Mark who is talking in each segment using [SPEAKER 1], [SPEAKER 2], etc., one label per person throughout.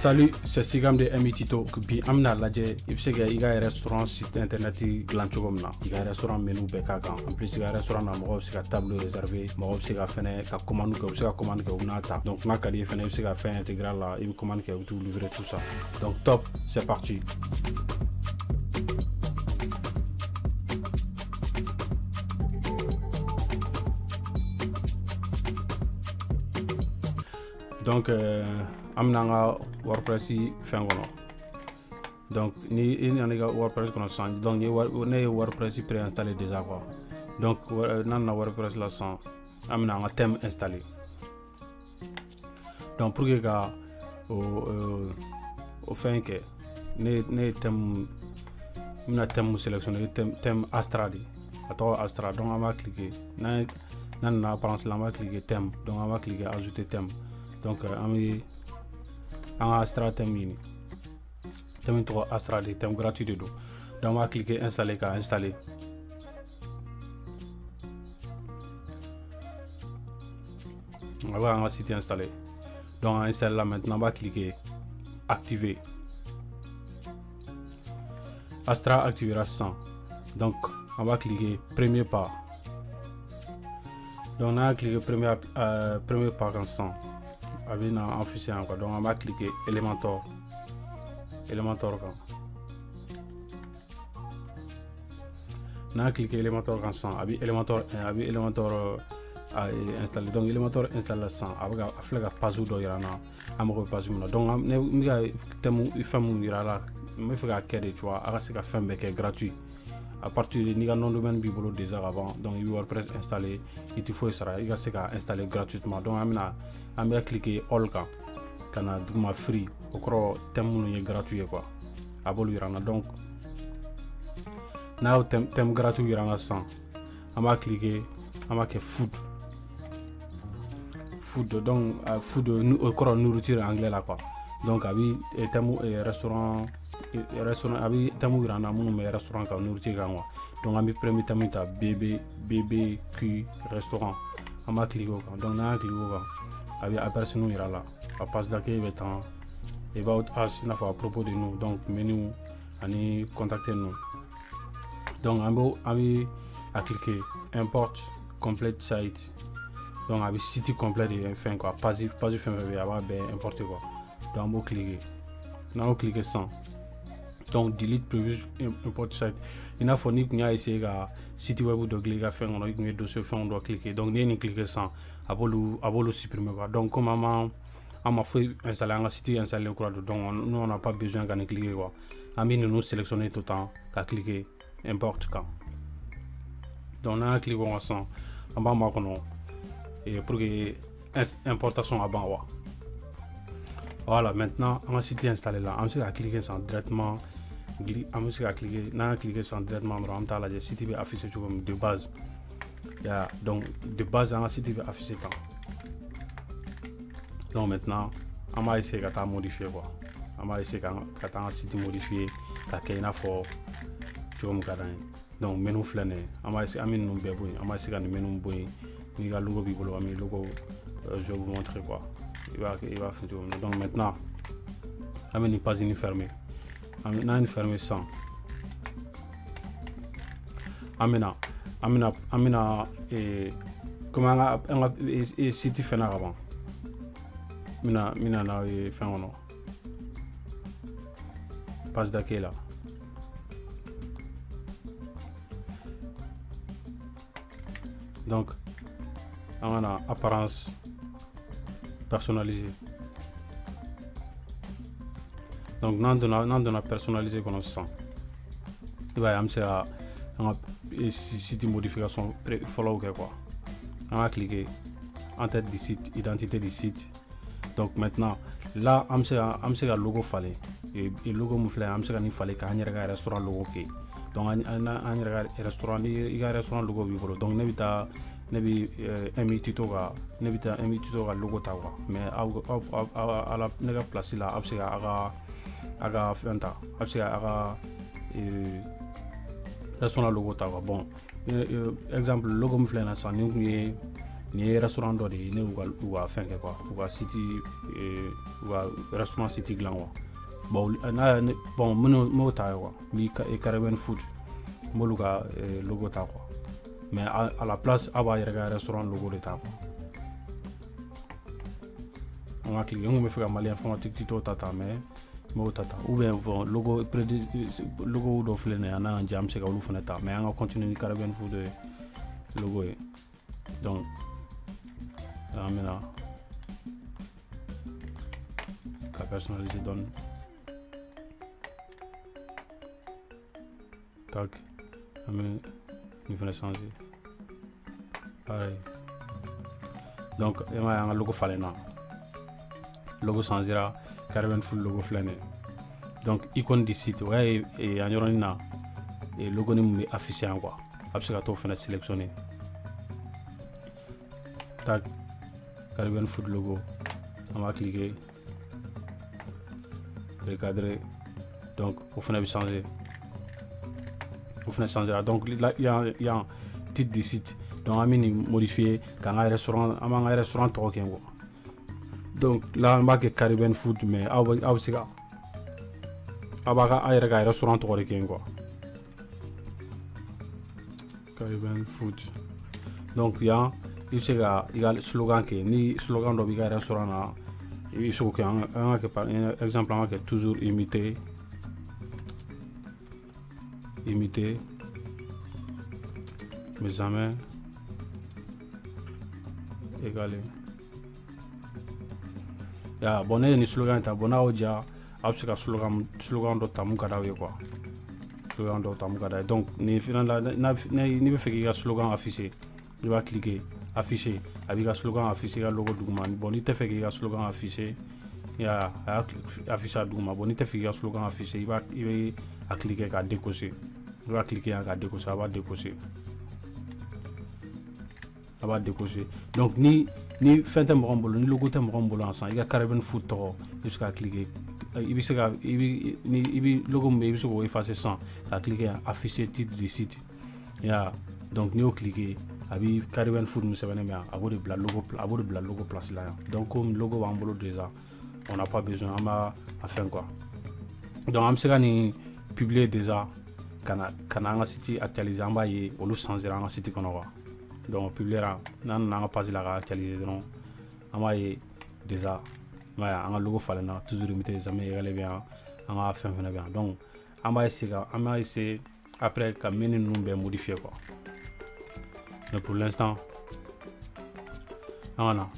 [SPEAKER 1] Salut, c'est Sigam de MI Tito. Bi amna laje ibsega iga restaurant site internet glanchogomna. Iga restaurant menu bekaga. En plus iga restaurant na mo obsega table réservé, mo obsega fene ka commande ko obsega commande ko unata. Donc na kali fene obsega fin intégral là, il commande ko tout livrer tout ça. Donc top, c'est parti. Donc amna WordPress fengono. Donc ni iniga WordPress kono sans donc ni WordPress préinstallé déjà quoi. Donc nan na WordPress la sans amna un thème installé. Donc pour que ga au fin que ne thème na thème sélectionné thème Astradi. Attends Astra donc on va cliquer nan na apparence là on va cliquer thème donc on va cliquer ajouter thème. Donc en Astra thème thème 3 Astra des thèmes gratuits de dos. Donc on va cliquer installer car installer. On va voir un site installé. Donc on installe là maintenant, on va cliquer activer. Astra activera 100. Donc on va cliquer premier pas. Donc on a cliqué premier pas en 100. Avec un officiel encore. Donc on va cliquer Elementor quand. On a cliqué Elementor quand 100 avec Elementor installé. Donc Elementor installe 100 avec un flag password do yana amoko password. Donc ne ga temu ifamu irala me fega kede tu vois aga se ka fembe qui est gratuit. À partir de niga nom domaine bibolo déjà avant donc il WordPress installé il te faut ça il se ka installer gratuitement. Donc amina cliquer all quand kana duma free au cro thème gratuit quoi abolu irana. Donc now thème gratuit irana 100 on va cliquer on va que food donc food au cro nourriture anglais là quoi. Donc abi thème restaurant abi thème irana mon mais restaurant ka nourriture kan quoi. Donc ami premier thème ta BBQ restaurant on va cliquer quoi. Donc na cliquer quoi avec aperçu nous ira là à passe d'accueil temps et va à propos de nous donc menu ani contacter nous. Donc ami à cliquer import complete site donc avec site complet de fin quoi pas fin avoir ben importer quoi. Donc on cliquer on cliquer 100 donc delete previous import site il a fourni qu'il y a ici ga site web de cliquer fin on a une dossier fin on doit cliquer donc ni cliquer 100 abolo supprimer quoi. Donc comme on m'a fait installer un site installer quoi donc nous on n'a pas besoin d'en cliquer quoi. Ami nous sélectionner tout le temps à cliquer import quand donc on a cliqué on 100 en bas on et pour que importation à bas voilà. Maintenant on a site installé là on va cliquer sans directement on va cliquer sans directement on va la site va afficher de base donc de base on a site va afficher quand. Donc maintenant on va essayer de modifier quoi. On va essayer de un site modifié qu'il y a fort donc menu flâner on va essayer on va essayer de menu boy ni ga logo bibolo ami logo je vais vous montrer quoi il va faire. Donc maintenant amène pas une fermée amène fermé 100 amena et comment et site fait avant mina na fin on passe d'accueil là. Donc on a apparence personnalisée. Donc non on a personnalisé qu'on sent il va y avoir site modification follow quoi. On va cliquer en tête du site identité du site. Donc maintenant là on a logo fallait et logo me fallait il fallait qu'un restaurant logo qui donc un restaurant il y a restaurant logo bibolo donc nebita nebi MI Tito ga logo ta quoi mais à la nega place là aga fenta aga restaurant logo ta quoi. Bon exemple logo me fallait na ça ni ni restaurant dɔ de ye ne u ka fɛn kɛ quoi u ka site u ka restaurant site dilan quoi bon m'o ta ye quoi mi Caribbean Food m'olu ka logo ta quoi mais à la place a b'a yɛrɛ ka restaurant logo de ta quoi on va cliquer on me fait ka Mali informatique tito tata mais m'o tata ou bien bon logo dɔ filɛ nin ye an n'an jɛ an bɛ se ka olu fana ta mais an ka continuer ni Caribbean Food logo ye donc an bɛna ka personnaliser dɔɔni tac an bɛ nin fana changer pareil donc e m'a ye an ka logo falenna logo changera Caribbean Food logo filɛ nin ye donc icône du site o y'a ye an yɔrɔnin na logo ni mun bɛ afficher yan quoi a bɛ se ka t'o fana sélectionner tac Caribbean Food logo on va cliquer recadrer donc au fana bɛ changer o fana changera donc là il y a un titre du site donc an bɛ nin modifier k'an ka restaurant an b'an ka restaurant tɔgɔ kɛ quoi donc là an b'a kɛ Caribbean Food mais aw bɛ se ka aw b'a ka a yɛrɛ ka restaurant tɔgɔ de kɛ quoi Caribbean Food donc yan i bɛ se ka i ka slogan kɛ ni slogan dɔ b'i ka restaurant na i bɛ se k'o kɛ an ka kɛ par exemple an ka kɛ toujours imiter mais jamais égaler ya bon ne ye ni slogan ta bon n'aw diya aw bɛ se ka slogan dɔ ta mun ka d'aw ye quoi slogan dɔ ta mun ka d'a ye donc nin fana la n'i bɛ fɛ k'i ka slogan afficher i b'a cliquer afficher a b'i ka slogan afficher i ka logo duguma bon n'i tɛ fɛ k'i ka slogan afficher a y'a afficher a duguma bon n'i tɛ fɛ k'i ka slogan afficher i bɛ a cliquer k'a décocher i b'a cliquer yan k'a décocher a b'a décocher donc ni fɛn tɛ mɔgɔ min bolo ni logo tɛ mɔgɔ min bolo sisan i ka Caribbean Food tɔgɔ i bɛ se ka cliquer i bɛ se ka i bɛ logo min bɛ i bɛ se k'o effacer sisan ka cliquer yan afficher titre du site donc n'i y'o cliquer a bɛ Caribbean Food min sɛbɛnnen bɛ yan a b'o de bila logo place la yan donc comme logo b'an bolo déjà on n'a pas besoin an b'a fɛn quoi donc an bɛ se ka nin publier déjà ka na an ka site actualiser an b'a ye olu changera an ka site kɔnɔ quoi donc publiera n'an nana an ka page la ka actualiser dɔrɔn an b'a ye déjà an ka logo falenna toujours imiter jamais égaler bɛ yan an ka fɛn fana bɛ yan donc an b'a essayer après ka menu ninnu bɛɛ modifier quoi mais pour l'instant an ka na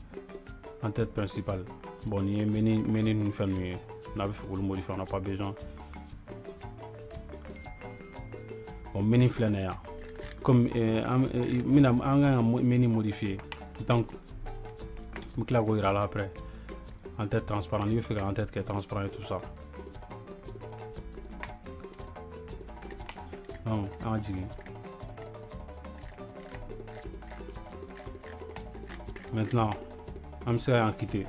[SPEAKER 1] en tête principale bon nin ye menu ninnu fɛn ninnu ye n'a bɛ fɛ k'olu modifier on n'a pas besoin bon menu filɛ nin ye yan comme an kan ka menu modifier donc n bɛ tila k'o yira la après en tête transparent n'i bɛ fɛ ka en tête kɛ transparent et tout ça donc an ka jigin maintenant an bɛ se ka yan quitter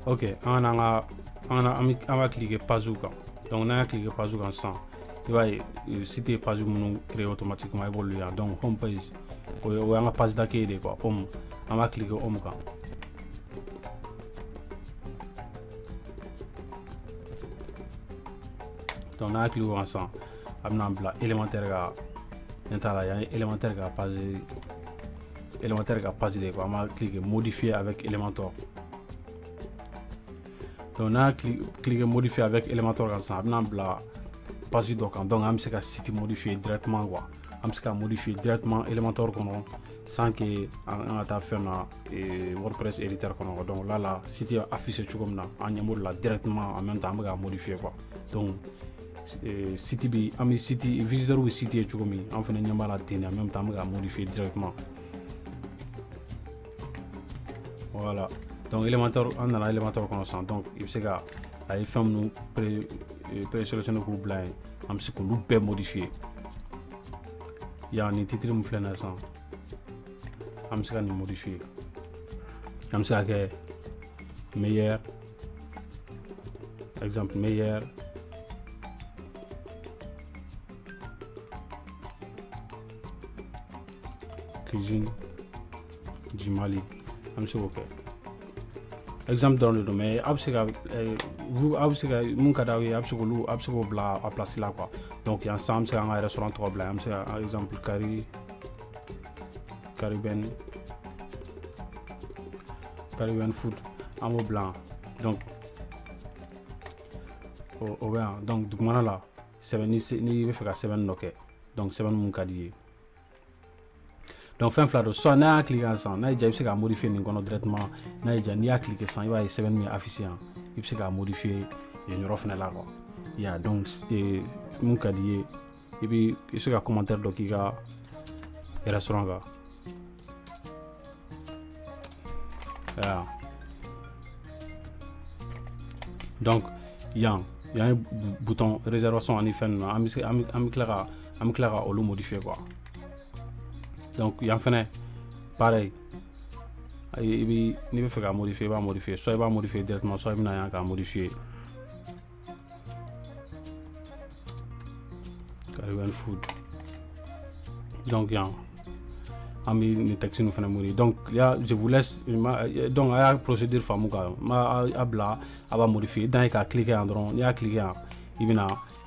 [SPEAKER 1] ok an b'a cliquer page kan donc n'an y'a cliquer page kan sisan i b'a ye site ye page minnu créer automatiquement i b'olu yan donc home page o y'an ka page d'accueil de quoi home an b'a cliquer home kan donc n'an y'a cliquer o kan sisan a bɛna an bila élémentaire ka ɲɛ t'a la yan ye élémentaire ka page de quoi an b'a cliquer modifier avec Elementor donc n'an y'a cliquer modifier avec Elementor kan sisan a bɛna an bila page dɔ kan donc an bɛ se ka site modifier directement quoi an bɛ se ka modifier directement Elementor kɔnɔ sans que an ka taa fɛn na WordPress éditeur kɔnɔ donc là la site affiché cogo min na an ɲɛ b'o la directement en même temps an bɛ ka modifier quoi donc site bi an bɛ site visiteur bɛ site ye cogo min an fana ɲɛ b'a la ten de en même temps an bɛ ka modifier directement voilà donc Elementor an nana Elementor kɔnɔ sisan donc i bɛ se ka a ye fɛn minnu présélectionné k'u bila yen an bɛ se k'olu bɛɛ modifier yan nin titre min filɛ nin ye sisan an bɛ se ka nin modifier an bɛ se ka kɛ meilleur exemple meilleur cuisine du Mali. Am se k'o kɛ. Exemple dɔrɔn de don, mais a bɛ se ka mun ka d'aw ye a bɛ se k'o bila a place la quoi. Donc yan sisan an bɛ se k'an ka restaurant tɔgɔ bila, an bɛ se ka exemple Caribbean food an b'o bila. Donc o bɛ yan, donc dugumana la sɛbɛn ni bɛ fɛ ka sɛbɛnni dɔ kɛ, donc sɛbɛnni mun ka di ye. Donc fɛn fila don, soit n'a y'a cliquer sisan, n'a y'i diya i bɛ se k'a modifier nin kɔnɔ directement, n'a y'i diya n'i y'a cliquer sisan i b'a ye sɛbɛnni min affiché yan, i bɛ se k'a modifier yen yɔrɔ fɛnɛ la quoi. Yeah, donc mun ka di ye i bɛ se ka commentaire dɔ k'i ka restaurant kan. Yeah. Donc yan ye bouton réservation ani fɛn ninnu an bɛ tila ka olu modifier quoi. Donc yan fɛnɛ pareil, n'i bɛ fɛ k'a modifier i b'a modifier, soit i b'a modifier directement, soit i bɛna yan k'a modifier. Caribbean food. Donc yan an bɛ nin texte ninnu fɛnɛ modifier. Donc je vous laisse, donc a y'a procédure faamu quoi, a bila a b'a modifier, dan ye k'a cliquer yan dɔrɔn, n'i y'a cliquer yan i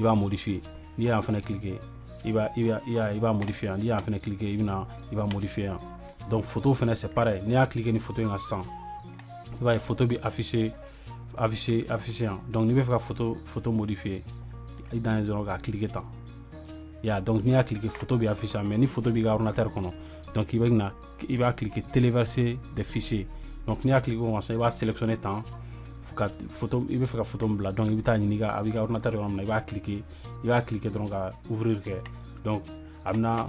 [SPEAKER 1] b'a modifier, n'i y'a fɛnɛ cliquer i b'a modifier yan, n'i y'a fɛnɛ cliquer i b'a modifier yan. Donc photo fɛnɛ c'est pareil, n'i y'a cliquer ni photo in kan sisan i b'a ye photo bɛ affiché yan. Donc n'i bɛ fɛ ka photo modifier i dan ye dɔrɔn k'a cliquer tan. Yeah, donc n'i y'a cliquer photo bɛ affiché yan, mais ni photo b'i ka ordinateur kɔnɔ, donc i b'a cliquer téléverser des fichiers. Donc n'i y'a cliquer o kan sisan i b'a sélectionner tan ka photo, i bɛ fɛ ka photo min bila, donc i bɛ taa ɲini a b'i ka ordinateur yɔrɔ min na, i b'a cliquer dɔrɔn ka ouvrir kɛ. Donc a bɛna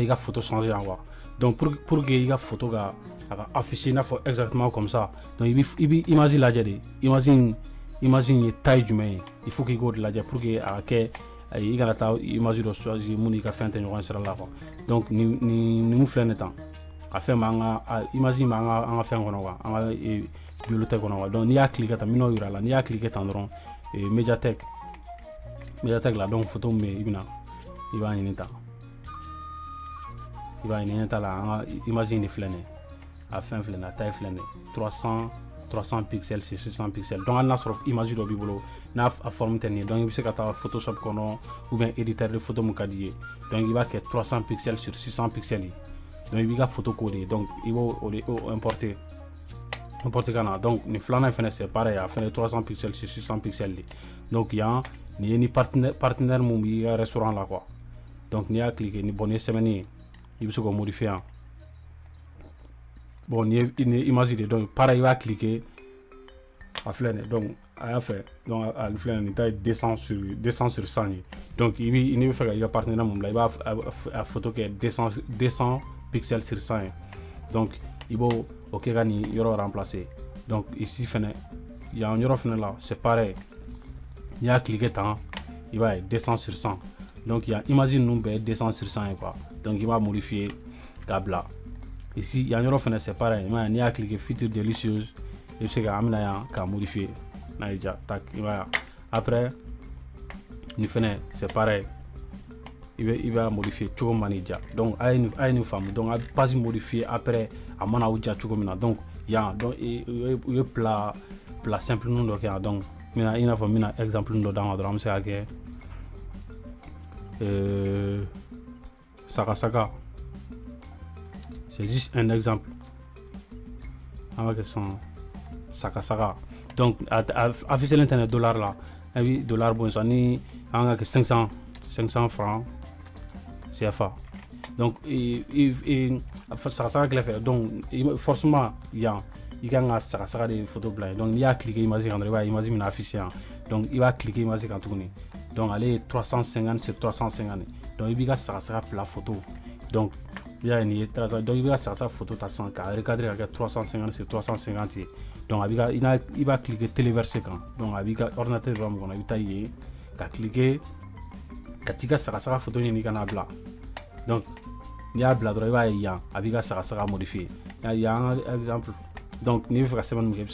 [SPEAKER 1] i ka photo changer yan quoi. Donc pour que i ka photo ka afficher i n'a fɔ exactement comme ça, donc i bɛ image lajɛ de, image ye taille jumɛn ye, il faut k'i k'o de lajɛ pour que a ka kɛ i kana taa image dɔ choisir mun n'i ka fɛn tɛ ɲɔgɔn sira la quoi. Donc nin mun filɛ nin tan a fɛn b'an image b'an ka fɛn kɔnɔ quoi, an ka bibliothèque kɔnɔ quoi. Donc n'i y'a cliquer tan, n bɛn'o yira la, n'i y'a cliquer tan dɔrɔn médiathèque la, donc photo min bɛ yen i b'a ɲini tan, i b'a ɲini ta la, an ka image de filɛ nin ye, a fɛn filɛ nin ye, a taille filɛ nin ye 300 pixels sur 600 pixels. Donc hali n'a sɔrɔ image dɔ b'i bolo n'a forme tɛ nin ye, donc i bɛ se ka taa Photoshop kɔnɔ ou bien éditeur de photo mun ka di ye, donc i b'a kɛ 300 pixels sur 600 pixels ye. Donc i b'i ka photo k'o de ye, donc i b'o importer ka na. Donc nin filanan fɛnɛ c'est pareil, a fɛnɛ 300 pixels sur 600 pixels de. Donc yan nin ye ni partenaire mun b'i ka restaurant la quoi. Donc n'i y'a cliquer ni bon ni ye sɛbɛnni ye i bɛ se k'o modifier yan. Bon ni ye image de, donc pareil i b'a cliquer a filɛ nin ye, donc a y'a fait, donc a filɛ nin ta ye 200 sur 100 ye. Donc n'i bɛ fɛ ka i ka partenaire mun bila i b'a a photo kɛ 200 pixels sur 100 ye. Donc i b'o kɛ ka nin yɔrɔ remplacer. Donc ici fɛnɛ yan yɔrɔ fɛnɛ la c'est pareil, n'i y'a cliquer tan i b'a ye 200 sur 100. Donc yan image ninnu bɛɛ 200 sur 100 ye quoi. Donc i b'a modifier k'a bila. Ici yan yɔrɔ fɛnɛ c'est pareil, n'i y'a cliquer feature délicieuse i bɛ se ka an bɛna yan k'a modifier n'a y'i diya tac i b'a ye. Après nin fɛnɛ c'est pareil, i b'a modifier cogo min n'i diya. Donc a ye nin faamu, donc a bɛ page modifier après a mana aw diya cogo min na. Donc yan donc u ye plat simple ninnu dɔ kɛ yan, donc i n'a fɔ n bɛna exemple dɔ d'an ma dɔrɔn an bɛ se ka kɛ Saka, c'est juste un exemple. On va que son Saka. Donc afficher l'internet dollar là, et puis dollar bon ça ni on a que 500 francs CFA. Donc Saka fait. Donc forcément il y a Saka des photos blanches. Donc il y a cliquer image quand il va image min afficher. Donc il va cliquer image quand tourner. Donc allez 350 sur 350. Donc il y a Saka plat photo. Donc il y a une donc il y a Saka photo ta 100 recadrer avec 350 sur 350. Donc il va cliquer téléverser quand. Donc avec ordinateur va mon habita y ka cliquer katika Saka photo ni kana bla. Donc il y a bla droit il va y a avec Saka modifier. Il y a un exemple. Donc ni faire semaine que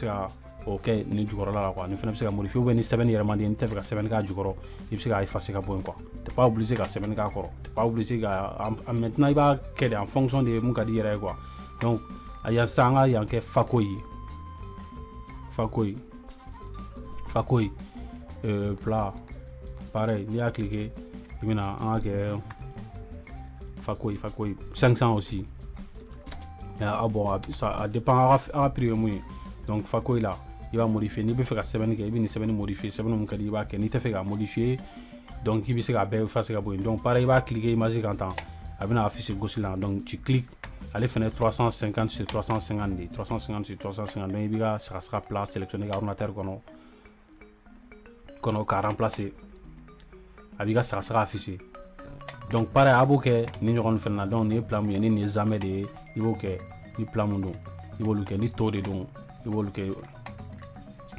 [SPEAKER 1] ok ni jukɔrɔla la quoi ni fana bɛ se ka modifier ou bien ni sɛbɛnni yɛrɛ man di ye ni tɛ fɛ ka sɛbɛnni k'a jukɔrɔ i bɛ se k'a effacer ka bɔ yen quoi t'es pas obligé ka sɛbɛnni k'a kɔrɔ t'es pas obligé ka maintenant i b'a kɛ de en fonction de mun ka di i yɛrɛ ye quoi donc a yan sisan an ka yan kɛ Fakoyi plat pareil n'i y'a cliquer i bɛna an ka kɛ Fakoyi 500 aussi bon ça dépend a prix ye mun ye donc Fakoyi la i b'a modifier n'i bɛ fɛ ka sɛbɛnni kɛ i bɛ nin sɛbɛnni modifier sɛbɛnni mun ka di i b'a kɛ n'i tɛ fɛ ka modifier donc i bɛ se k'a bɛɛ effacer ka bɔ yen donc pareil i b'a cliquer image kan tan a bɛna afficher gauche la donc tu cliques ale fɛnɛ 350 sur 350 de 350 sur 350 donc i b'i ka saga plat sélectionner ka ordinateur kɔnɔ k'a remplacer a b'i ka saga afficher donc pareil a b'o kɛ ni ɲɔgɔn fɛnɛ na donc nin ye plat mun ye ni nin ye zamɛ de ye i b'o kɛ ni plat mun don i b'olu kɛ ni to de don i b'olu kɛ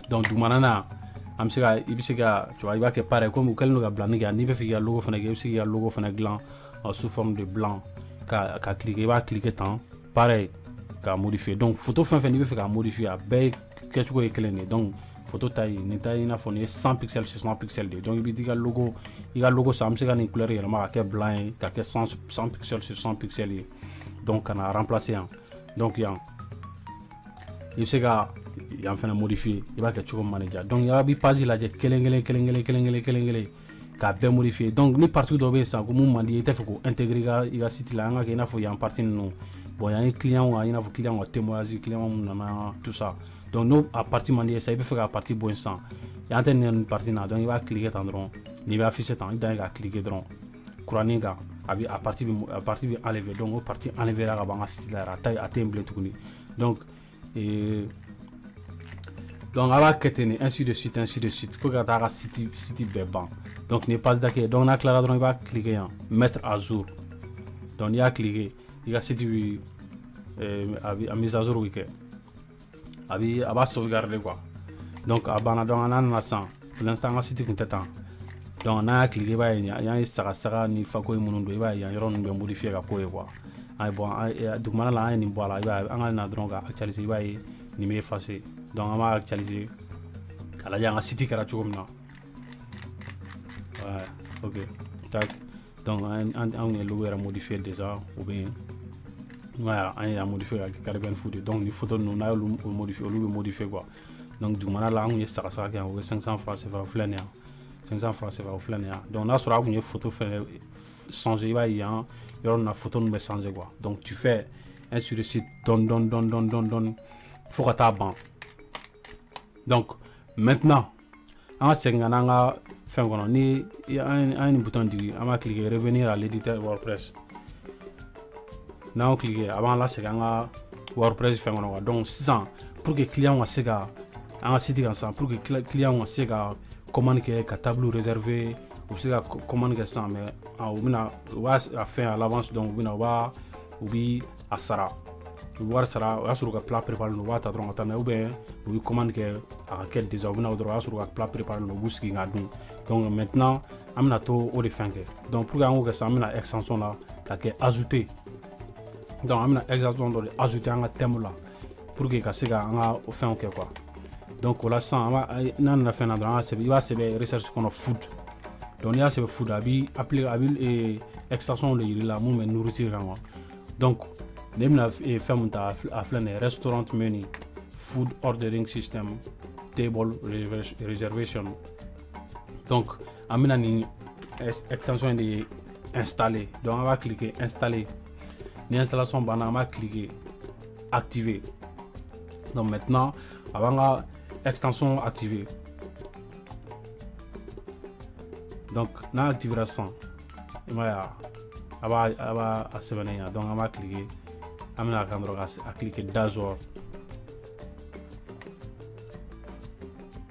[SPEAKER 1] donc dugumana na an bɛ se ka i bɛ se ka tu vois i b'a kɛ pareil comme u kɛlen don ka bilanni kɛ n'i bɛ fɛ k'i ka logo fɛnɛ kɛ i bɛ se k'i ka logo fɛnɛ dilan sous forme de blanc ka cliquer i b'a cliquer tan pareil ka modifier donc photo fɛn fɛn n'i bɛ fɛ ka modifier a bɛɛ kɛcogo ye kelen de donc photo ta ye nin ta ye i n'a fɔ nin ye 100 pixels sur 100 pixels de donc i bɛ i ka logo san an bɛ se ka nin couleur yɛlɛma ka kɛ blanc ye ka kɛ 100 pixels sur 100 pixels ye donc ka na remplacer yan donc yan i bɛ se ka yan fɛnɛ modifier i b'a kɛ cogo min ma diya donc a b'i page lajɛ kelen kelen k'a bɛɛ modifier donc ni partie dɔ bɛ yen sisan ko mun man di i tɛ fɛ k'o intégrer i ka site la an ka kɛ i n'a fɔ yan partie ninnu bon yan ye client i n'a fɔ client ka témoignage client mun nana tout ça donc n'o a partie man di ye sisan i bɛ fɛ ka partie bɔ yen sisan yan tɛ nin partie na donc i b'a cliquer tan dɔrɔn n'i bɛ afficher tan i dan ye ka cliquer dɔrɔn kuranin kan a partie bɛ enlever donc o partie enlever la ka bɔ an ka site la yɛrɛ a tɛ yen bilen tuguni donc a b'a kɛ ten ainsi de suite pour ka taa ka site bɛɛ ban donc nin ye page d'accueil donc n'a tilara dɔrɔn i b'a cliquer yan mettre à jour donc n'i y'a cliquer i ka site bi a mise à jour bɛ kɛ a b'a sauvegarder quoi donc a banna donc n'a nana sisan pour l'instant an ka site kun tɛ tan donc n'a y'a cliquer i b'a ye yan ye saga ni Fakoyi minnu don i b'a ye yan yɔrɔ ninnu bɛ modifier ka k'o ye quoi bon dugumana la an ye nin bɔ a la i b'a ye an ka na dɔrɔn ka actualiser i b'a ye nin bɛ effacer donc an b'a actualiser k'a lajɛ an ka site kɛra cogo min na ouais ok tac donc an ye logo yɛrɛ modifier déjà o bɛ yen an ye modifier ka kɛ Caribbean Food donc ni photo ninnu n'a y'olu modifier olu bɛ modifier quoi donc dugumana la an kun ye saga kɛ yan o bɛ 500 francs CFA o filɛ nin yan 500 francs CFA o filɛ nin yan donc n'a sɔrɔ a kun ye photo fɛnɛ changer i b'a ye yan yɔrɔ ninnu na photo ninnu bɛ changer quoi donc tu fais ainsi de suite dɔɔni fo ka taa ban donc maintenant an ka segin ka n'an ka fɛn kɔnɔ ni an ye nin bouton digi an b'a cliquer revenir à l'éditeur WordPress n'an y'o cliquer a b'an lasegin an ka WordPress fɛn kɔnɔ quoi donc sisan pour que client ka se ka an ka site kan sisan pour que client ka se ka commande kɛ ka tableau réservé u bɛ se ka commande kɛ sisan mais u b'a fɛn à l'avance donc u bi a sara u bɛ wari sara o y'a sɔrɔ u ka plat préparé don u b'a ta dɔrɔn ka taa n'a ye ou bien u bɛ commande kɛ a ka kɛ déjà u bɛ na dɔrɔn o y'a sɔrɔ u ka plat préparé don u b'u sigi k'a dun donc maintenant an bɛna to o de fɛn kɛ donc pour que an k'o kɛ sisan an bɛna extension la ka kɛ ajouter donc an bɛna extension dɔ de ajouter an ka thème la pour que ka se ka an ka fɛnw kɛ quoi donc o la sisan n'an nana fɛn na dɔrɔn i b'a sɛbɛn recherche kɔnɔ food donc n'i y'a sɛbɛn food a bɛ extension de yir'i la mun bɛ nourriture kan quoi donc ne bɛna fɛn mun ta a filɛ nin ye restaurant menu food ordering system table reservation donc an bɛna nin extension de installer donc an b'a cliquer installer ni installation banna an b'a cliquer activer donc maintenant a b'an ka extension activer donc n'a activera sisan i m'a ye a b'a sɛbɛnnen yan donc an b'a cliquer an bɛna kan dɔrɔn ka cliquer dashboard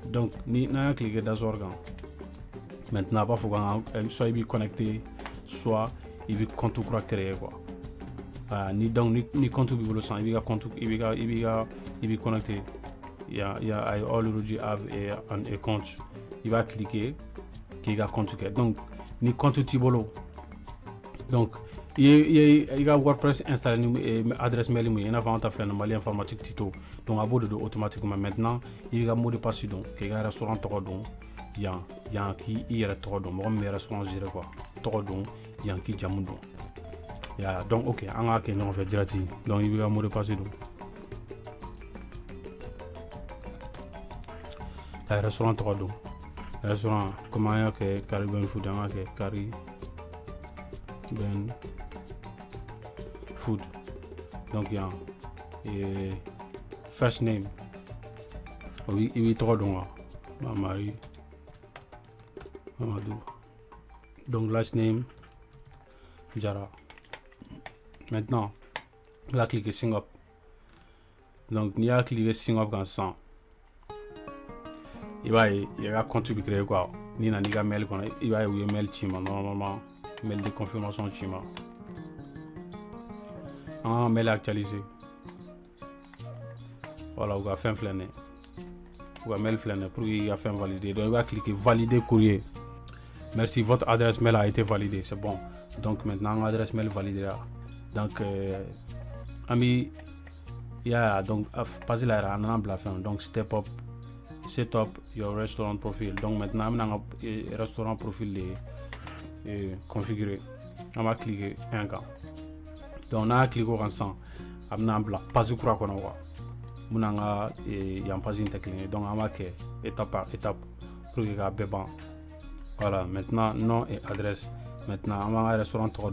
[SPEAKER 1] donc n'an y'a cliquer dashboard kan maintenant a b'a fɔ k'an soit i b'i connecter soit i bɛ compte kura créer quoi ni compte b'i bolo sisan i b'i ka compte i b'i connecter I already have a compte i b'a cliquer k'i ka compte kɛ donc ni compte t'i bolo donc il y a WordPress installé adresse mail il n'a pas fait un malien informatique Tito donc à bout de automatiquement maintenant il y a mot de passe donc il y a restaurant Torodon il y a qui il y a Torodon moi mes restaurants géré quoi Torodon il y a qui Jamundo il y a donc ok on a que non fait direct donc il y a mot de passe donc il y a restaurant Torodon restaurant comment il y a que Caribbean Food on a que Caribbean Food donc il y a first name oui il est trop long Marie Mamadou donc last name Jara maintenant on va cliquer sign up donc il y a cliqué sign up quand ça il va contribuer créer quoi ni na ni ga mail quoi il va y mail chima normalement mail de confirmation chima mail actualisé voilà on va faire flâner on va mail flâner pour qu'il y a fait valider donc il va cliquer valider courrier merci votre adresse mail a été validée c'est bon donc maintenant l'adresse mail validée là donc ami donc passer là on a la fin donc step up set up your restaurant profile donc maintenant on a restaurant profil configuré on va cliquer un cas donc on a cliqué ensemble on a la page quoi qu'on a on a y a une page technique donc on va que étape par étape pour que ça béban voilà maintenant nom et adresse maintenant on va restaurant 3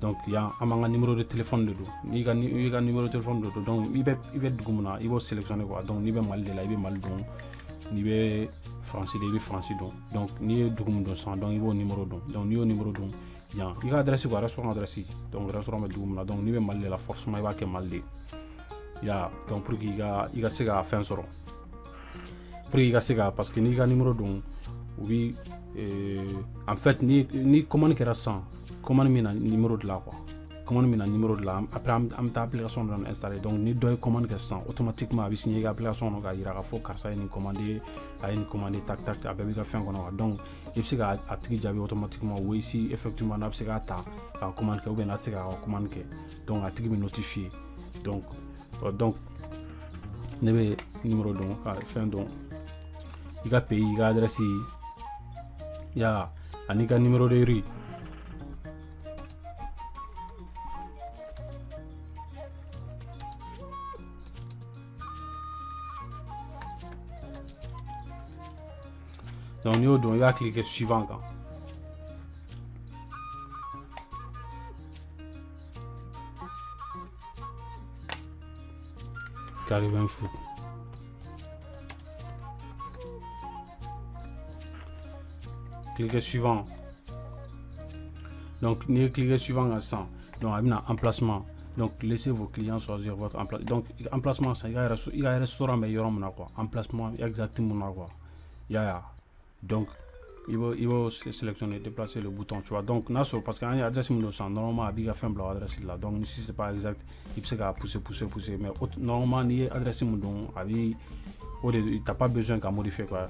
[SPEAKER 1] donc il y a un numéro de téléphone dedans il y a un numéro de téléphone dedans donc il va sélectionner quoi donc il va mal de là il va mal donc il va français il va français donc il y a donc il va au numéro donc il y a au numéro donc il y a adresse quoi restaurant adresse donc restaurant donc il va mal de la forcément il va que mal de il y a donc pour qu'il y a c'est à fin soro pour qu'il y a c'est parce que il y a numéro donc oui en fait ni comment que ça comment mina numéro de là quoi comment mina numéro de là après am ta application dans installé donc ni doy commande que ça automatiquement bi signer application no ga ira fo karsa ni commander tac tac avec bi ka fin kono donc il se ga atigi jabi automatiquement oui si effectivement na se ga ta commande que ou bien atigi ga commande que donc atigi me notifier donc nebe numéro donc fin donc il ga pays il ga adresse ya anika numéro de riz donc il va cliquer suivant quand Caribbean Food cliquez suivant donc cliquez suivant à 100 donc un emplacement donc laissez vos clients choisir votre emplacement donc emplacement ça il y a un restaurant mais il y aura quoi emplacement exactement quoi donc il va sélectionner déplacer le bouton tu vois donc parce qu'il y a adresse normalement il y a fait un adresse là donc ici c'est pas exact il peut pousser mais normalement il y a adresse il t'as pas besoin qu'à modifier quoi.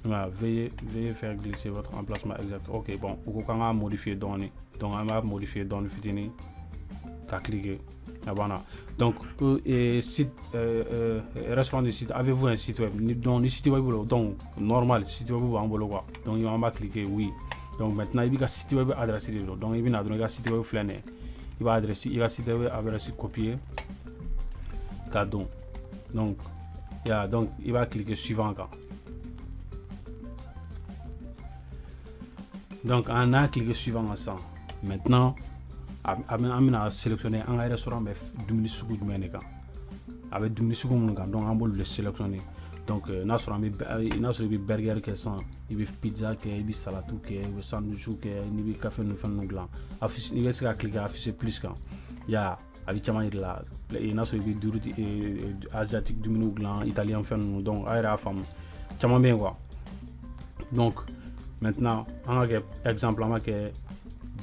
[SPEAKER 1] Veuillez faire glisser votre emplacement exact. Ok, bon, on va modifier données. Donc, on va modifier données fini. Cliquer. Donc, site, restaurant du site, avez-vous un site web? Donc, le site web, donc, normal, site web, donc, on va cliquer oui. Donc, maintenant, il y a un site web adressé. Donc, il y a un site web flâner. Il va adresser, il y a un site web adressé copier. Cadeau. Donc, il va cliquer suivant. Donc on a cliqué suivant à ça. Maintenant on a sélectionné un restaurant mais 2 minutes secondes avec 2 minutes secondes donc on va le sélectionner. Donc on a burger qui sont il y a pizza qui il y a salade qui il y a sandwich qui il y a café nous fait nous gland. Il y a cliquer afficher plus quand il y a avec chama là il y a asiatique du menu gland italien fait nous donc aira femme chama bien quoi. Donc maintenant, on a un exemple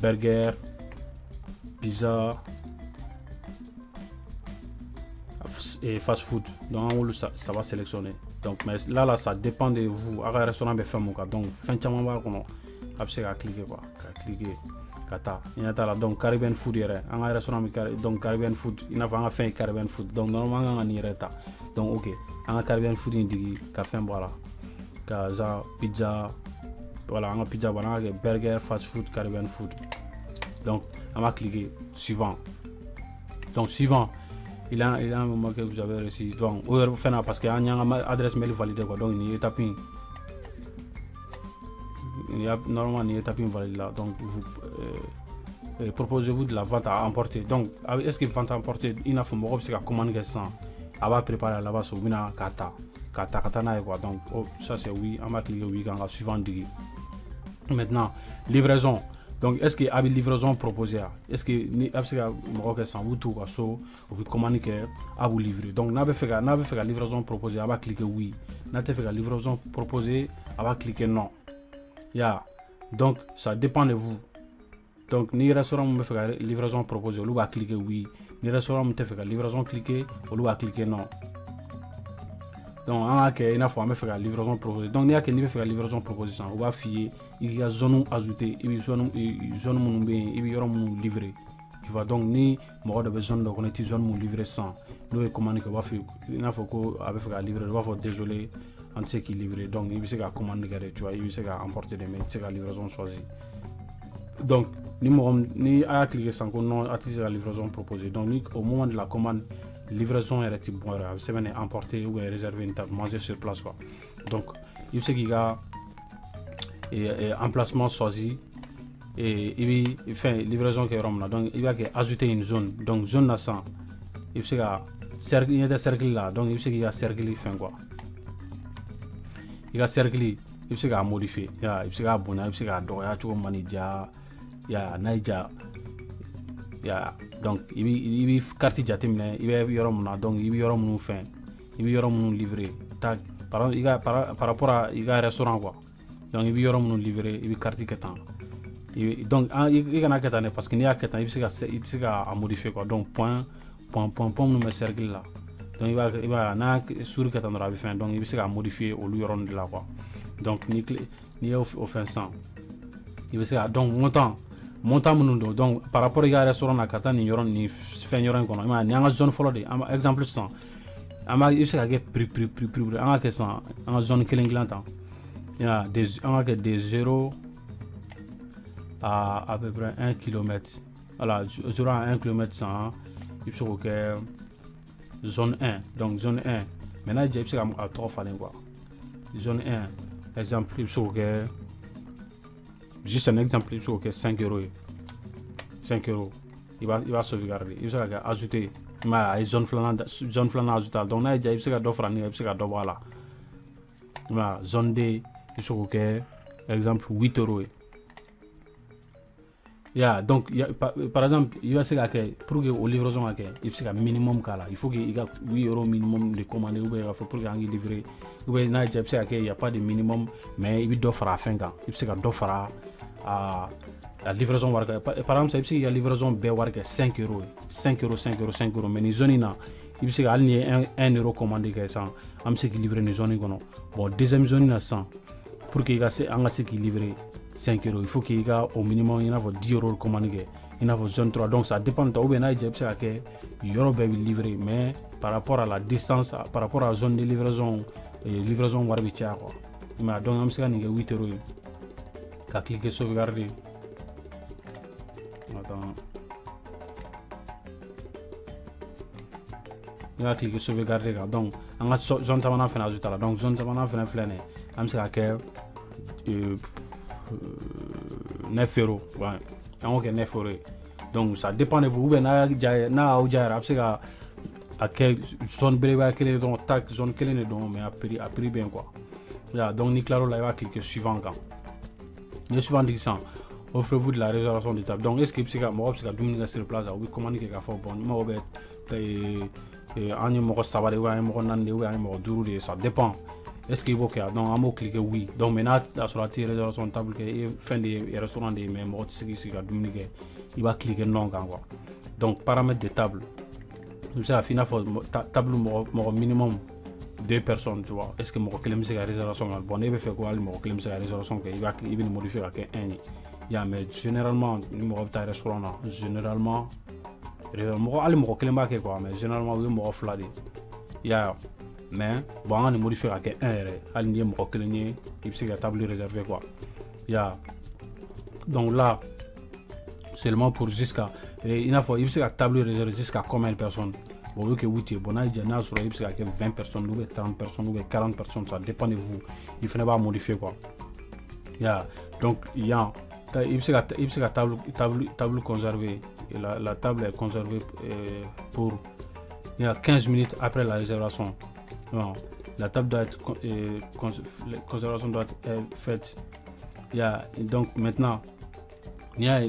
[SPEAKER 1] burger, pizza et fast food. Donc ça va sélectionner. Donc mais là ça dépend de vous. Un restaurant est fermé donc fin de mois on a cliquer quoi, cliquer. kata ina la donc Caribbean food yɛrɛ an ka restaurant mi donc Caribbean food ina fa an ka fɛn Caribbean food donc normalement an ka ni yɛrɛ ta donc ok an ka Caribbean food in digi ka fɛn bɔ a la ka za pizza voilà an ka pizza bɔ an ka kɛ burger fast food Caribbean food donc on va cliquer suivant donc suivant il a un moment que vous avez reçu donc vous faites parce que on a une adresse mail validée quoi donc il étape il y a normalement une étape validée là donc vous proposez-vous de la vente à emporter donc est-ce que vente à emporter il a fait mon c'est commander ça on va préparer là-bas sur une kata na quoi donc ça c'est oui on va cliquer oui quand suivant dit maintenant livraison. Donc, est-ce qu'il y a une livraison proposée? Est-ce qu'il y a une sans vous tout ou vous communiquer à vous livrer? Donc, n'a pas fait la livraison proposée, on va cliquer oui. N'a pas fait la livraison proposée, on va cliquer non. Yeah. Donc, ça dépend de vous. Donc, ni restaurant me fait la livraison proposée, on va cliquer oui. Ni restaurant me fait la livraison cliquer, on va cliquer non. Donc, on a une fois me fait la livraison proposée. Donc, il y a qui fait la livraison proposée, on va fier. Il y a zone ajoutée, il y a zone mon il y a mon livré. Tu vois donc ni moi de besoin de connaître zone mon livré sans. Nous commande que va faire. Il faut que avec faire livrer, va faire désolé en ce qui livré. Donc il se commande que tu vois, il se emporter des mails, c'est la livraison choisie. Donc ni à cliquer sans qu'on non attirer la livraison proposée. Donc au moment de la commande livraison est type bon, c'est bien emporter ou réserver une table manger sur place quoi. Donc il se qu'il y a et emplacement choisi et il fait livraison qui est rome là donc il va ajouter une zone donc zone là ça il se cercle il y a des cercles là donc il se qu'il y a cercle il fait quoi il y a cercle il se modifier il se bon il se doya tu manager ya naija ya donc il carte jatemine il va yorom là donc il yorom nous fait il yorom nous livrer par rapport à il a restaurant quoi. Donc il y aura mon livret, il y a carte qui est donc il y en a qui est parce qu'il y a qui est il se a modifier quoi donc point nous met cercle là donc il va na sur qui est en fin donc il se a modifier au lieu de là quoi donc ni au fin sans il se a donc montant mon donc par rapport à restaurant na kata ni yoron ni fin yoron kono ma ni en zone follow de exemple 100 ama il se a prix en que ça en zone kelinglantan. Il y a des 0 à peu près 1 km. Voilà, 0 à 1 km 100, il faut que zone 1. Donc zone 1. Maintenant, il y a 3 fois quoi. Zone 1, exemple, il faut que juste un exemple, il faut que 5 euros. 5 euros. Il va sauvegarder. Il va ajouter. Mais zone flanant ajouter. Donc là, il y a zone D. Il faut que, exemple, 8 euros. Yeah, donc, par exemple, il va se faire pour que au livraison, il faut que minimum il faut qu'il y ait 8 euros minimum de commander ou bien pour qu'il y ait livré. Ou bien il n'y a pas de minimum, mais il doit à 5 ans. Il faut qu'il à la livraison. Par exemple, il y a livraison B 5 euros. 5 euros, mais les zones il faut qu'il y ait 1 euro commandé. Il faut qu'il livre les zones. Bon, deuxième zone, 100. Pour qu'il y ait un qui livre 5 euros, il faut qu'il y ait au minimum 10 euros commandé. Il y a zone 3. Donc ça dépend de où il y aura livré. Mais par rapport à la distance, par rapport à la zone de livraison, livraison warbicha. Donc il y a 8 euros. Il cliquer sauvegarder. Attends. Il va cliquer sauvegarder. Donc on a zone savana fait ajouter. Donc zone savana fait flâner. On sait que 9 euros. Ouais. On a 9 euros. Donc ça dépend de vous. Na ujara c'est à quelle zone brève quelle donc tac zone quelle est donc mais à prix bien quoi. Là donc ni claro là il va cliquer suivant quand. Le suivant dit ça. Offrez-vous de la réservation de table. Donc est-ce que c'est moi parce que dominer sur place ou commander quelque chose bon moi ça dépend. Est-ce qu'il faut que donc on cliquer oui. Donc maintenant sur la réservation de table que fin des restaurants des mais moi il va cliquer non quoi. Donc paramètres de table. Nous ça final table minimum 2 personnes tu vois. Est-ce que moi que la réservation bon il va faire quoi moi que la réservation que il va modifier à 1 mais généralement ni mɔgɔ bɛ taa restaurant na généralement hali mɔgɔ kelen b'a kɛ quoi, mais généralement u ye mɔgɔ 2 de mais bon an ka nin modifier ka kɛ 1 yɛrɛ hali n'i ye mɔgɔ kelen ye i bɛ se ka table réservé quoi donc là seulement pour jusqu'à il n'a pas il bɛ se ka table réservé jusqu'à combien de personnes bon vu que 8 ye bon n'a sɔrɔ i bɛ se ka kɛ 20 personnes ou bien 30 personnes ou bien 40 personnes, ça dépend de vous, il fana b'a modifier quoi donc il bɛ se ka table conservée et la table est conservée pour 15 minutes après la réservation. Non, la table doit être conservation doit être faite. Donc maintenant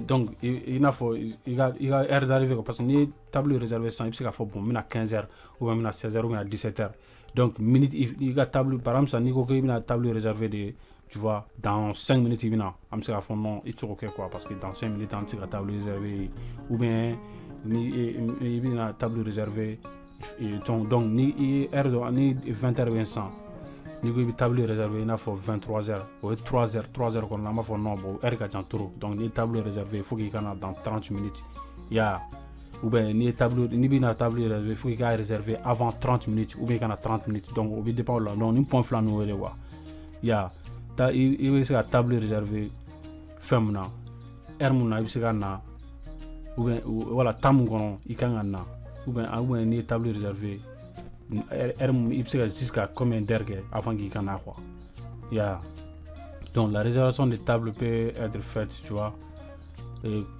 [SPEAKER 1] donc il n'a faut il a heure d'arrivée parce que ni table réservée sans il se faut bon mina 15h ou même 16h ou même 17h. Donc minute il a table par exemple ça ni ko il a table réservée de tu vois dans 5 minutes il vient am se fond non il faut OK quoi parce que dans 5 minutes on tire la table réservée ou bien ni il vient table réservée donc ni heure ni 20h25 ni ko table réservée il faut 23h ou 3h qu'on a fait non bon heure ka trop donc ni table réservée il faut qu'il y en a dans 30 minutes ou bien ni table ni bina table réservée il faut qu'il y ait réservé avant 30 minutes ou bien qu'il y en a 30 minutes donc au dépend là donc ni point flan nous quoi il bɛ se ka table réservé fɛn mun na heure mun na i bɛ se ka na ou bien voilà temps mun kɔnɔ i kan ka na ou bien ni ye table réservé heure mun i bɛ se ka jusqu'à combien d'heures kɛ avant k'i ka na quoi donc la réservation de table peut être faite tu vois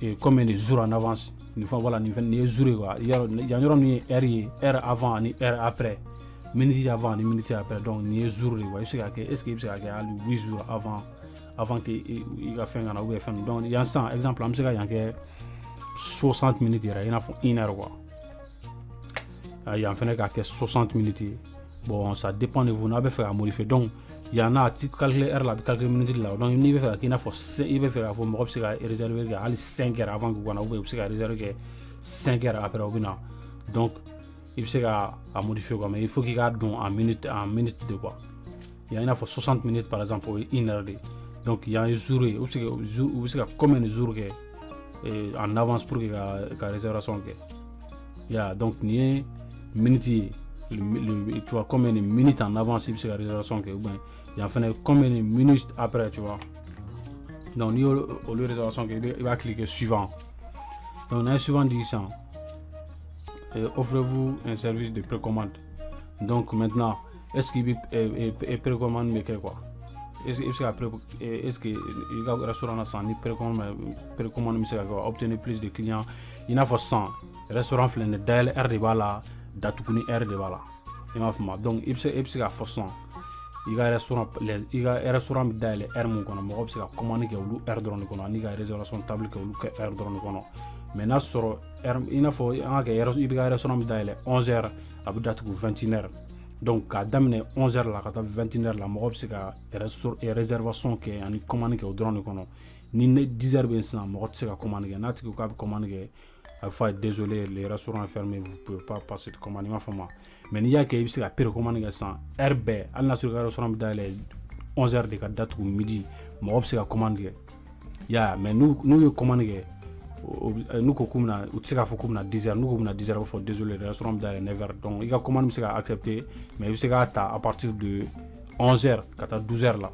[SPEAKER 1] et combien de jours en avance une fois voilà ni ye jour ye quoi yan yɔrɔ min ye heure avant ni heure après minute avant ni minute après donc ni ye jour de quoi i bɛ se ka kɛ est-ce que i bɛ se ka kɛ hali 8 jours avant que i ka fɛn ka na ou bien fɛn donc yan sisan exemple an bɛ se ka yan kɛ 60 minutes yɛrɛ i n'a fɔ 1 heure quoi yan fɛnɛ ka kɛ 60 minutes ye bon ça dépend de vous n'a bɛ fɛ ka modifier donc yan a ti calculer heure la a bɛ calculer minute la donc n'i bɛ fɛ ka kɛ i n'a fɔ i bɛ fɛ k'a fɔ mɔgɔ bɛ se ka réserver kɛ hali 5 heures avant que u ka na ou bien u bɛ se ka réserver kɛ 5 heures après u bɛ na donc il bɛ se ka modifier quoi mais il faut qu'il k'a dɔn en minute de quoi il y a i n'a fɔ 60 minutes par exemple o ye 1 heure de donc il y a un jour ye u bɛ se ka combien de jours kɛ en avance pour que ka réservation kɛ donc nin ye minute ye tu vois combien de minutes en avance i bɛ se ka réservation kɛ ou bien yan fɛnɛ combien de minutes après tu vois donc n'i y'olu réservation kɛ i b'a cliquer suivant donc n'an ye suivant di sisan offrez-vous un service de précommande. Donc maintenant, est-ce qu'il est précommande mais quoi? Est-ce que le restaurant a 100 précommande mais obtenir plus de clients? Il n'a pas 100. Le restaurant fait une dalle R de bala, datukuni R de bala. Donc il peut faire 100. Il y a un restaurant dalle R mon kono, mais il commander que ou R dans le kono, il y a réservation table que ou R dans le kono. Mais n'a sɔrɔ il n'a fɔ an ka kɛ i bɛ ka restaurant bɛ dayɛlɛ 11h a bɛ datugu 21h donc k'a daminɛ 11h la ka taa 21h la mɔgɔ bɛ se ka réservation kɛ ani commande kɛ o dɔrɔn de kɔnɔ ni 10h bɛ yen sisan mɔgɔ tɛ se ka commande kɛ n'a tigi ko k'a bɛ commande kɛ a bɛ fɔ a ye désolé le restaurant est fermé vous pouvez pas passer de commande i m'a faamu mais n'i y'a kɛ i bɛ se ka précommande kɛ sisan heure bɛɛ hali n'a sɔrɔ i ka restaurant bɛ dayɛlɛ 11h de ka datugu midi mɔgɔ bɛ se ka commande kɛ mais n'u ye commande kɛ nous kokuna u tɛ se k'a fɔ k'u bɛna 10h n'u ko bɛna 10h b'a fɔ désolé le restaurant bɛ dayɛlɛ 9h donc i ka commande bɛ se ka accepter mais i bɛ se k'a ta à partir de 11h ka taa 12h la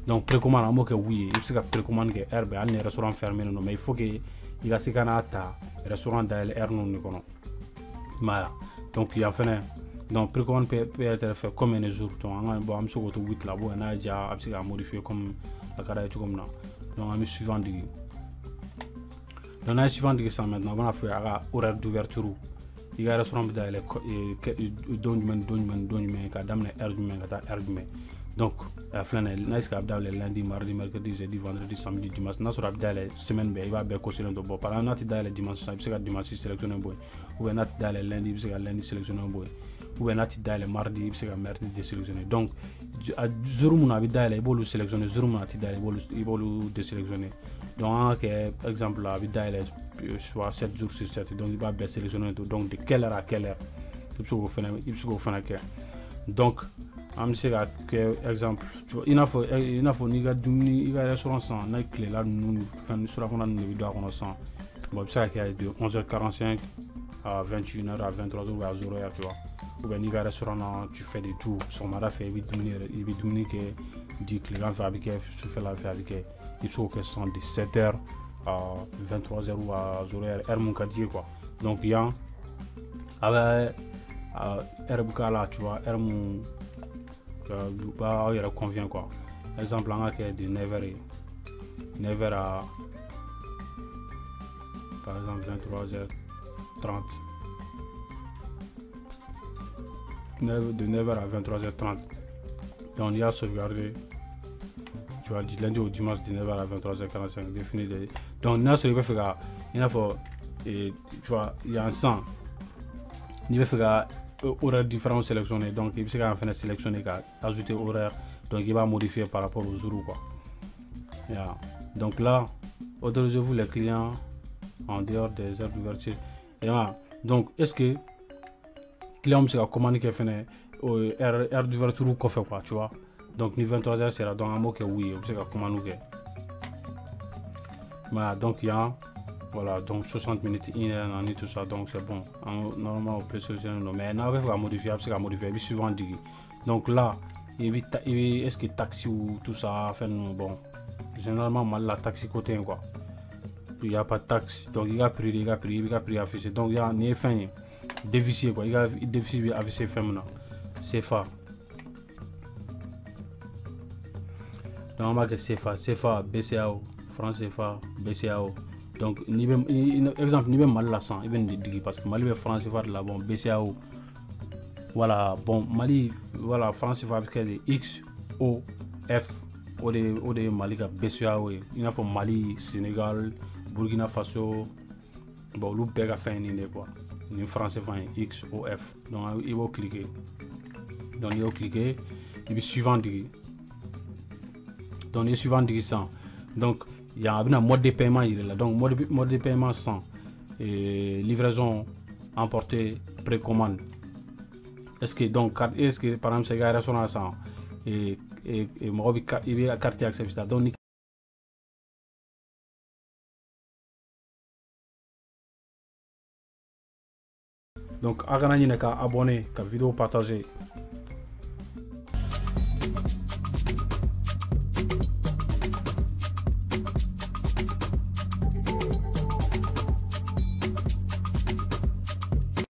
[SPEAKER 1] donc précommande an b'o kɛ oui ye i bɛ se ka précommande kɛ heure bɛɛ hali ni restaurant fermé non mais il faut que i ka se ka n'a ta restaurant dayɛlɛ heure ninnu de kɔnɔ i m'a ye donc yan fɛnɛ donc précommande peut être fait combien de jours donc an bɛ se k'o to 8 la bon n'a ye diya a bɛ se k'a modifier comme a ka d'a ye cogo min na donc an bɛ suivant digi. Donc, on suivant de ça maintenant, on a fait un horaire d'ouverture. Il y a un restaurant qui est don humain, qui a damné heure humain, donc la fin est nice qui a lundi, mardi, mercredi, jeudi, vendredi, samedi, dimanche. N'a sur la semaine, il va bien cocher le bois. Par exemple, il y a le dimanche, il y a dimanche sélectionné boy. Ou bien il y a le lundi, il y a lundi sélectionné boy. Ou bien il y a le mardi, il y a mardi sélectionné. Donc, à jour où on a il faut le sélectionner, jour où on a il faut le désélectionner. Donc, par exemple, il y a soit 7 jours sur 7, donc il va bien sélectionner. Donc, de quelle heure à quelle heure il faut faire. Donc, an bɛ se ka kɛ exemple tu vois, i n'a fɔ n'i ka dumuni i ka restaurant san n'a tilela ninnu fɛn surafana ninnu de bɛ don a kɔnɔ san bon i bɛ se ka kɛ de 11h45 à 21h à 23h ou à 0h tu vois, ou bien n'i ka restaurant na tu fais de tout sɔgɔmada fɛ i bɛ dumuni kɛ di tilegan fɛ a bɛ kɛ sufɛla fɛ a bɛ kɛ i bɛ se k'o kɛ san de 7h à 23h ou à 0h heure mun ka di ye quoi. Donc yan a bɛ heure bɛ k'a la tu vois, heure mun aw yɛrɛ convient quoi. Exemple an ka kɛ de 9h ye 9h à par exemple 23h30 de 9h à 23h30. Donc il y a sauvegardé tu vois du lundi au dimanche de 9h à 23h45 défini de donc n'a sɔrɔ i bɛ fɛ ka i n'a fɔ tu vois yan san n'i bɛ fɛ ka horaire différents sélectionner donc il bɛ se ka fɛnɛ sélectionner ka ajouter horaire donc il va modifier par rapport aux jours quoi. Yeah. Donc là autorisez-vous les clients en dehors des heures d'ouverture. Donc est-ce que client bɛ se ka commande kɛ fɛnɛ heure d'ouverture kɔfɛ quoi tu vois. Donc ni 23h sera donc an b'o kɛ oui o bɛ se ka commande kɛ. Donc il y a voilà donc 60 minutes 1 heure ni tout ça donc c'est bon normalement on peut solutionner mais n'a bɛ fɛ ka modifier a bɛ se ka modifier i bɛ suivant digi. Donc là i bɛ est-ce que taxi ou tout ça fɛn ninnu bon généralement Mali la taxi côté in quoi il y a pas de taxe donc il y a prix i bɛ ka prix affiché donc il y a ni ye fɛn ye déficit quoi i ka déficit bɛ affiché fɛn min na CFA. Donc on va que CFA, BCAO, franc CFA, BCAO. Donc exemple ni bɛ Mali la san i bɛ nin de digi parce que Mali bɛ franc CFA de la bon BCAO voilà bon Mali voilà franc CFA bɛ kɛ de XOF o de ye Mali ka BCAO ye i n'a fɔ Mali, Sénégal, Burkina Faso bon olu bɛɛ ka fɛn ye nin de quoi ni franc CFA ye XOF donc i b'o cliquer donc n'i y'o cliquer i bɛ suivant digi. Donc les suivants digi san donc il y a un mode de paiement il là donc mode de paiement sans et livraison emportée précommande. Est-ce que par exemple c'est un restaurant sans et moi il y a carte acceptée donc à ka abonné ka vidéo partager